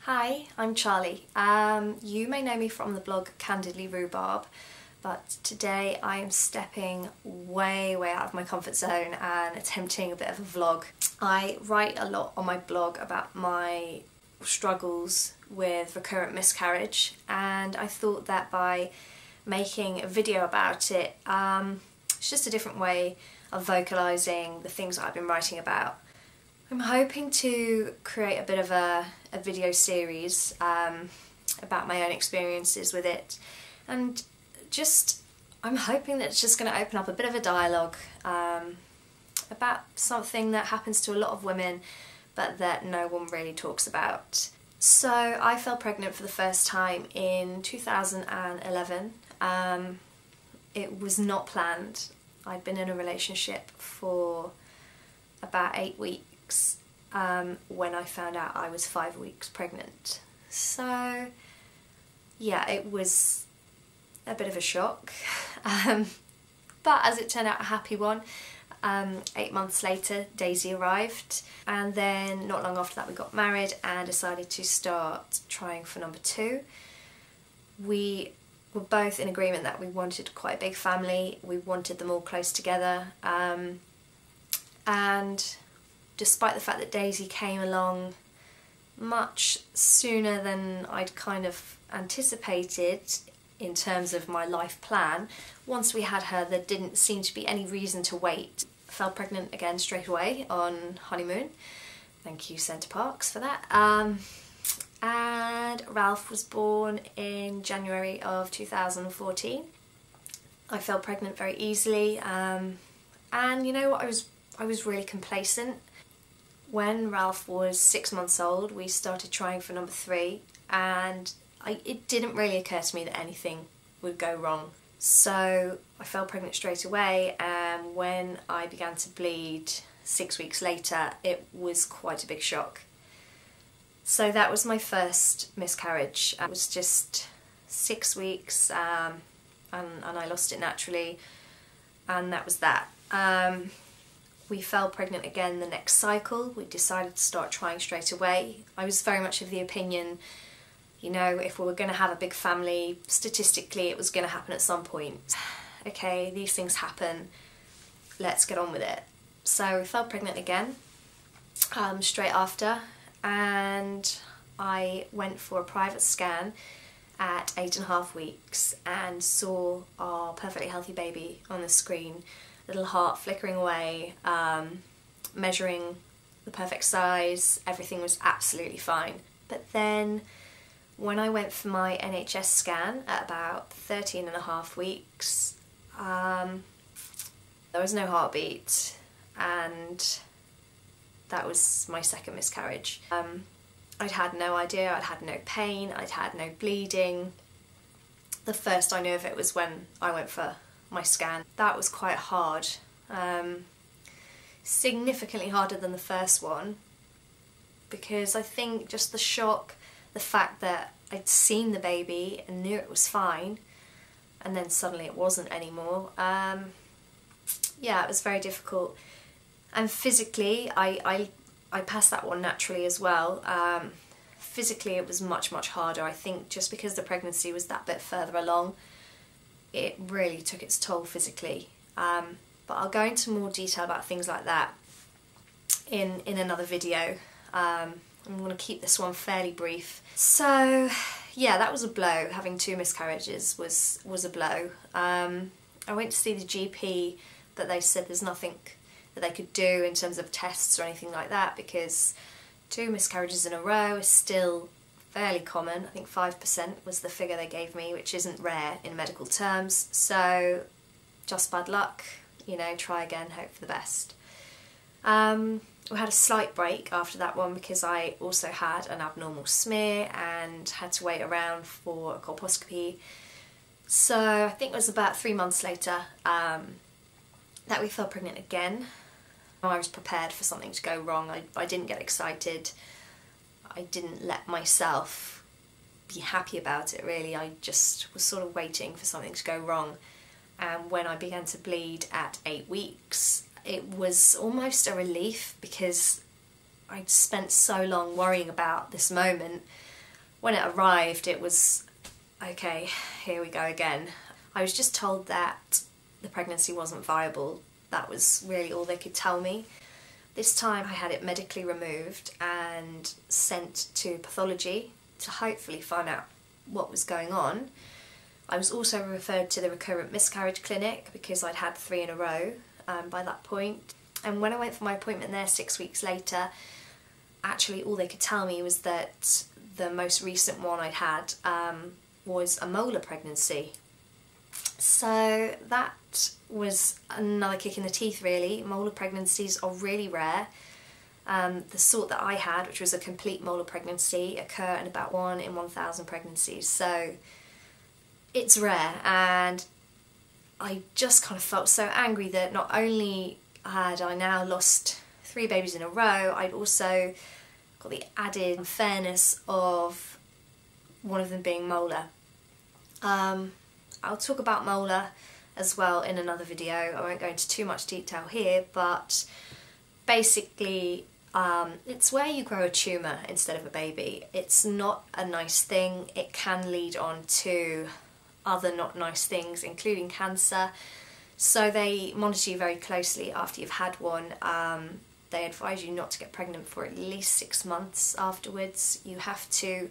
Hi, I'm Charlie. You may know me from the blog charlirhubarb, but today I am stepping way out of my comfort zone and attempting a bit of a vlog. I write a lot on my blog about my struggles with recurrent miscarriage, and I thought that by making a video about it, it's just a different way of vocalising the things that I've been writing about. I'm hoping to create a bit of a video series about my own experiences with it, and I'm hoping that it's just going to open up a bit of a dialogue about something that happens to a lot of women but that no one really talks about. So I fell pregnant for the first time in 2011. It was not planned. I'd been in a relationship for about 8 weeks when I found out I was 5 weeks pregnant. So yeah, it was a bit of a shock, but as it turned out, a happy one. 8 months later, Daisy arrived, and then not long after that we got married and decided to start trying for number 2. We were both in agreement that we wanted quite a big family. We wanted them all close together, and despite the fact that Daisy came along much sooner than I'd kind of anticipated in terms of my life plan, once we had her there didn't seem to be any reason to wait. I fell pregnant again straight away on honeymoon. Thank you, Centre Parks, for that. And Ralph was born in January of 2014. I fell pregnant very easily, and you know what, I was really complacent. When Ralph was 6 months old, we started trying for number 3, and it didn't really occur to me that anything would go wrong. So I fell pregnant straight away, and when I began to bleed 6 weeks later, it was quite a big shock. So that was my first miscarriage. It was just 6 weeks, and I lost it naturally, and that was that. We fell pregnant again the next cycle. We decided to start trying straight away. I was very much of the opinion, you know, if we were going to have a big family, statistically it was going to happen at some point. Okay, these things happen, let's get on with it. So we fell pregnant again straight after, and I went for a private scan at 8.5 weeks and saw our perfectly healthy baby on the screen. Little heart flickering away, measuring the perfect size, everything was absolutely fine. But then when I went for my NHS scan at about 13.5 weeks, there was no heartbeat, and that was my second miscarriage. I'd had no idea, I'd had no pain, I'd had no bleeding. The first I knew of it was when I went for my scan. That was quite hard, significantly harder than the first one, because I think just the shock, the fact that I'd seen the baby and knew it was fine, and then suddenly it wasn't anymore. Yeah, it was very difficult, and physically I passed that one naturally as well. Physically it was much harder, I think, just because the pregnancy was that bit further along. It really took its toll physically, but I'll go into more detail about things like that in another video. I'm going to keep this one fairly brief. So yeah, that was a blow. Having 2 miscarriages was a blow. I went to see the GP, but they said there's nothing that they could do in terms of tests or anything like that, because 2 miscarriages in a row is still fairly common. I think 5% was the figure they gave me, which isn't rare in medical terms. So just bad luck, you know, try again, hope for the best. We had a slight break after that one because I also had an abnormal smear and had to wait around for a colposcopy. So I think it was about 3 months later that we fell pregnant again. I was prepared for something to go wrong. I didn't get excited. I didn't let myself be happy about it, really. I just was sort of waiting for something to go wrong. And when I began to bleed at 8 weeks, it was almost a relief, because I'd spent so long worrying about this moment when it arrived, it was, okay, here we go again. I was just told that the pregnancy wasn't viable. That was really all they could tell me. This time I had it medically removed and sent to pathology to hopefully find out what was going on. I was also referred to the recurrent miscarriage clinic because I'd had 3 in a row by that point. And when I went for my appointment there 6 weeks later, actually all they could tell me was that the most recent one I'd had was a molar pregnancy. So that was another kick in the teeth really. Molar pregnancies are really rare. The sort that I had, which was a complete molar pregnancy, occur in about 1 in 1,000 pregnancies. So it's rare, and I just kind of felt so angry that not only had I now lost 3 babies in a row, I'd also got the added unfairness of one of them being molar. I'll talk about molar as well in another video. I won't go into too much detail here, but basically it's where you grow a tumour instead of a baby. It's not a nice thing. It can lead on to other not nice things, including cancer. So they monitor you very closely after you've had one. They advise you not to get pregnant for at least 6 months afterwards. You have to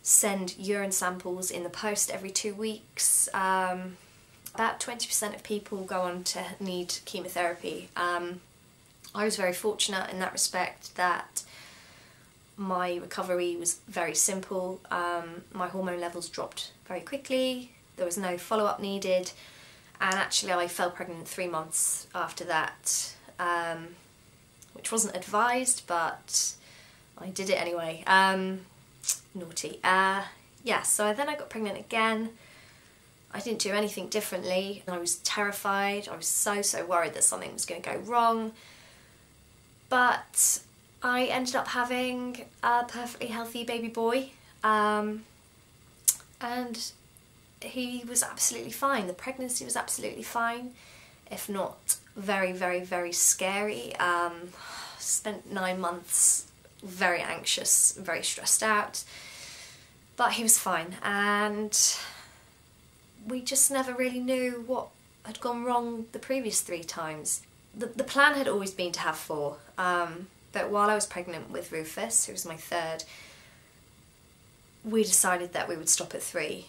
send urine samples in the post every 2 weeks. About 20% of people go on to need chemotherapy. I was very fortunate in that respect that my recovery was very simple. My hormone levels dropped very quickly, there was no follow-up needed, and actually I fell pregnant 3 months after that, which wasn't advised, but I did it anyway. Naughty. Yeah, so then I got pregnant again. I didn't do anything differently. I was terrified. I was so worried that something was going to go wrong. But I ended up having a perfectly healthy baby boy. And he was absolutely fine. The pregnancy was absolutely fine, if not very scary. Spent 9 months very anxious, very stressed out, but he was fine, and we just never really knew what had gone wrong the previous 3 times. The plan had always been to have 4, but while I was pregnant with Rufus, who was my 3rd, we decided that we would stop at 3.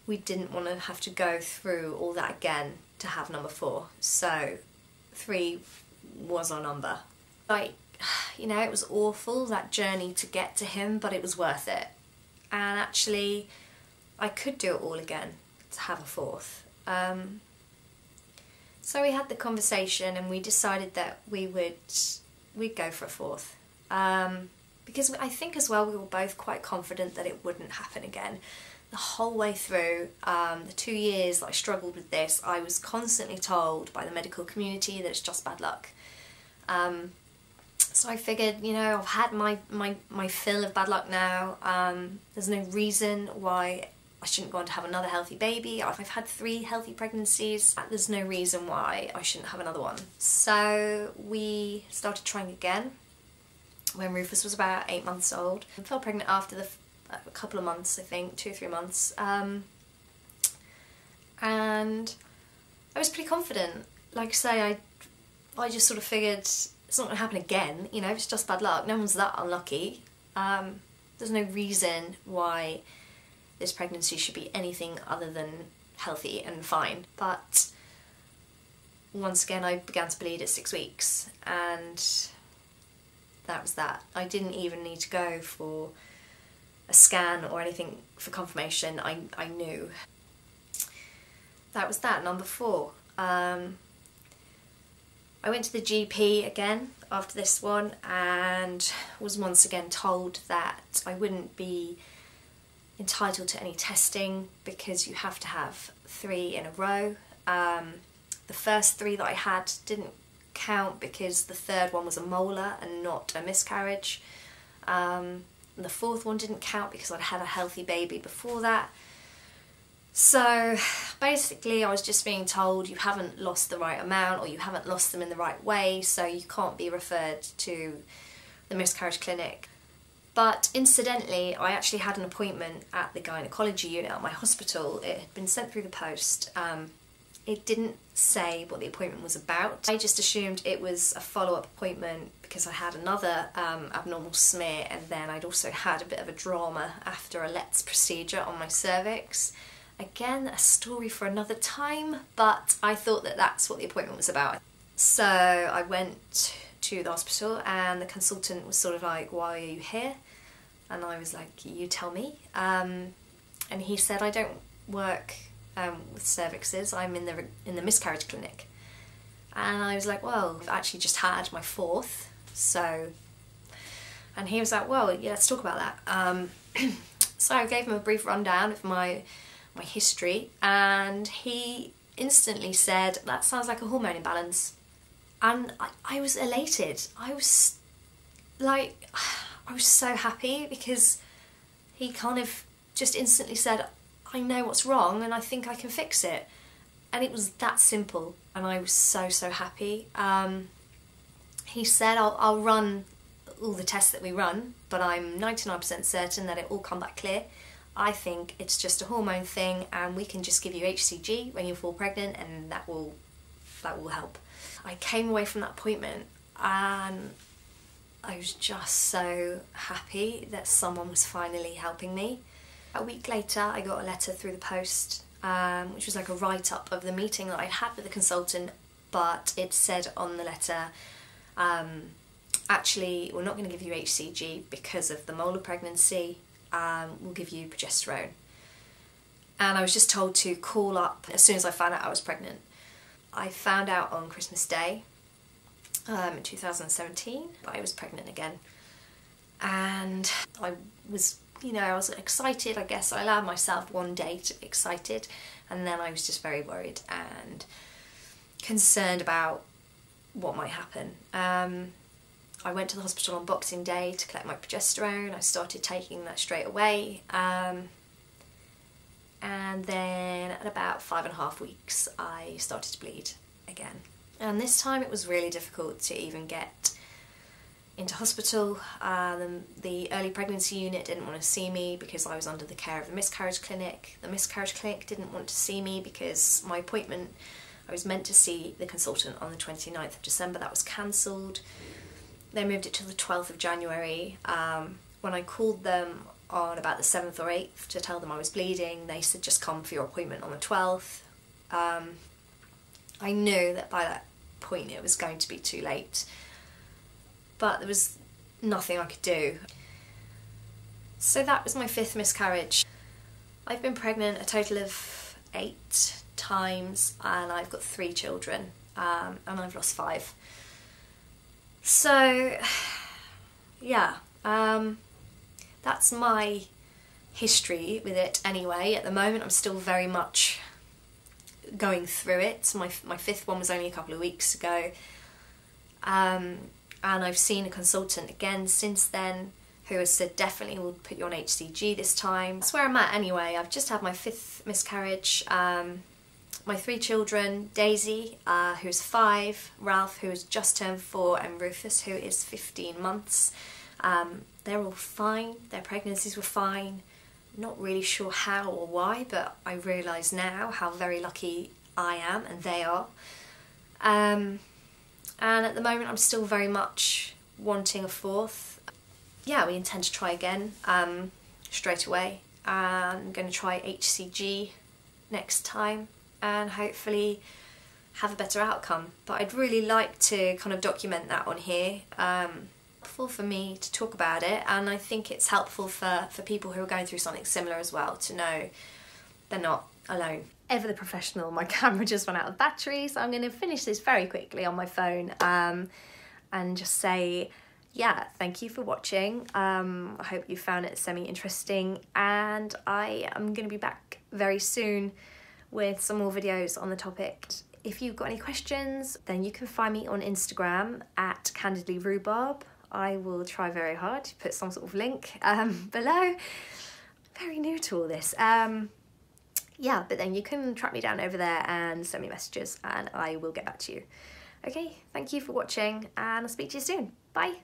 We didn't want to have to go through all that again to have number 4, so 3 was our number. Like, you know, it was awful, that journey to get to him, but it was worth it. And actually, I could do it all again to have a 4th. So we had the conversation and we decided that we'd go for a 4th. Because I think as well we were both quite confident that it wouldn't happen again. The whole way through, the 2 years that I struggled with this, I was constantly told by the medical community that it's just bad luck. So I figured, you know, I've had my fill of bad luck now. There's no reason why I shouldn't go on to have another healthy baby. I've had 3 healthy pregnancies. There's no reason why I shouldn't have another one. So we started trying again when Rufus was about 8 months old. I fell pregnant after a couple of months, I think, 2 or 3 months. And I was pretty confident. Like I say, I just sort of figured it's not going to happen again, you know, it's just bad luck. No one's that unlucky. There's no reason why this pregnancy should be anything other than healthy and fine. But once again, I began to bleed at 6 weeks, and that was that. I didn't even need to go for a scan or anything for confirmation. I knew. That was that, number 4. I went to the GP again after this one and was once again told that I wouldn't be entitled to any testing because you have to have 3 in a row. The first 3 that I had didn't count because the 3rd one was a molar and not a miscarriage. And the 4th one didn't count because I'd had a healthy baby before that. So basically I was just being told you haven't lost the right amount or you haven't lost them in the right way, so you can't be referred to the miscarriage clinic. But incidentally, I actually had an appointment at the gynecology unit at my hospital. It had been sent through the post. It didn't say what the appointment was about. I just assumed it was a follow-up appointment because I had another abnormal smear, and then I'd also had a bit of a drama after a LETS procedure on my cervix. Again, a story for another time, but I thought that that's what the appointment was about. So I went to the hospital and the consultant was sort of like, "Why are you here?" And I was like, "You tell me." And he said, "I don't work with cervixes, I'm in the miscarriage clinic." And I was like, "Well, I've actually just had my 4th, so..." And he was like, "Well, yeah, let's talk about that." So I gave him a brief rundown of my history, and he instantly said, "That sounds like a hormone imbalance." And I was elated. I was so happy because he kind of just instantly said, "I know what's wrong and I think I can fix it." And it was that simple, and I was so happy. He said, I'll run all the tests that we run, but I'm 99% certain that it will come back clear. I think it's just a hormone thing, and we can just give you HCG when you're full pregnant, and that will help. I came away from that appointment and I was just so happy that someone was finally helping me. A week later I got a letter through the post, which was like a write-up of the meeting that I'd had with the consultant, but it said on the letter, "Actually, we're not going to give you HCG because of the molar pregnancy, we'll give you progesterone." And I was just told to call up as soon as I found out I was pregnant. I found out on Christmas Day in 2017 that I was pregnant again, and I was excited. I guess I allowed myself one day to be excited, and then I was just very worried and concerned about what might happen. I went to the hospital on Boxing Day to collect my progesterone. I started taking that straight away, and then at about 5.5 weeks I started to bleed again. And this time it was really difficult to even get into hospital. The early pregnancy unit didn't want to see me because I was under the care of the miscarriage clinic. The miscarriage clinic didn't want to see me because my appointment, I was meant to see the consultant on the 29th of December, that was cancelled. They moved it to the 12th of January. When I called them on about the 7th or 8th to tell them I was bleeding, they said, "Just come for your appointment on the 12th. I knew that by that point it was going to be too late, but there was nothing I could do. So that was my 5th miscarriage. I've been pregnant a total of 8 times, and I've got 3 children, and I've lost 5. So yeah, that's my history with it anyway. At the moment I'm still very much going through it. My 5th one was only a couple of weeks ago, and I've seen a consultant again since then who has said definitely we'll put you on HCG this time. That's where I'm at anyway. I've just had my 5th miscarriage. My 3 children, Daisy, who's 5, Ralph, who has just turned 4, and Rufus, who is 15 months. They're all fine. Their pregnancies were fine. Not really sure how or why, but I realise now how very lucky I am and they are. And at the moment I'm still very much wanting a 4th. Yeah, we intend to try again straight away. I'm going to try HCG next time and hopefully have a better outcome. But I'd really like to kind of document that on here. Helpful for me to talk about it, and I think it's helpful for people who are going through something similar as well to know they're not alone. Ever the professional, my camera just ran out of battery, so I'm going to finish this very quickly on my phone and just say, yeah, thank you for watching. I hope you found it semi-interesting, and I am going to be back very soon with some more videos on the topic. If you've got any questions, then you can find me on Instagram at charlirhubarb. I will try very hard to put some sort of link below. Very new to all this. Yeah, but then you can track me down over there and send me messages and I will get back to you. Okay, thank you for watching and I'll speak to you soon. Bye.